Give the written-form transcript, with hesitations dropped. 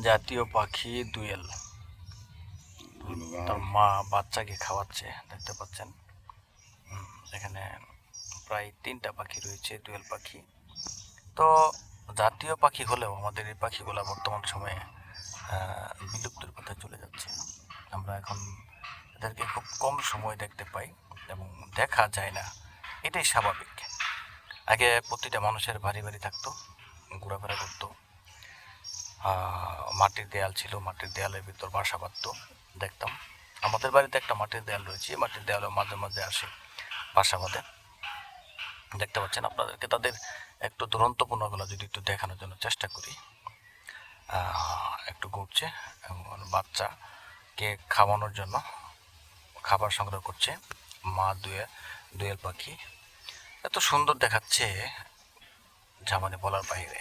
জাতীয় পাখি দোয়েল। তার মা বাচ্চাকে খাওয়াচ্ছে, দেখতে পাচ্ছেন। এখানে প্রায় 3টা পাখি রয়েছে, দোয়েল পাখি। তো জাতীয় পাখি হলেও আমাদের এই পাখিগুলো বর্তমান সময়ে বিলুপ্তির পথে চলে যাচ্ছে। আমরা এখন এদেরকে খুব কম সময় দেখতে পাই এবং দেখা যায় না, এটাই স্বাভাবিক। আগে প্রতিটা মানুষের বাড়ি বাড়ি থাকতো, ঘোরাফেরা করতো, মাটির দেয়াল ছিল, মাটির দেয়ালের ভিতর বাসা বাঁধতো, দেখতাম। আমাদের বাড়িতে একটা মাটির দেয়াল রয়েছে, মাটির দেয়ালে মাঝে মাঝে আসে বাসা বাঁধে, দেখতে পাচ্ছেন। আপনাদেরকে তাদের একটু দুরন্তপূর্ণগুলো যদি একটু দেখানোর জন্য চেষ্টা করি। একটু ঘুরছে এবং বাচ্চাকে খাওয়ানোর জন্য খাবার সংগ্রহ করছে মা দোয়েল পাখি। এত সুন্দর দেখাচ্ছে যা মানে বলার বাইরে।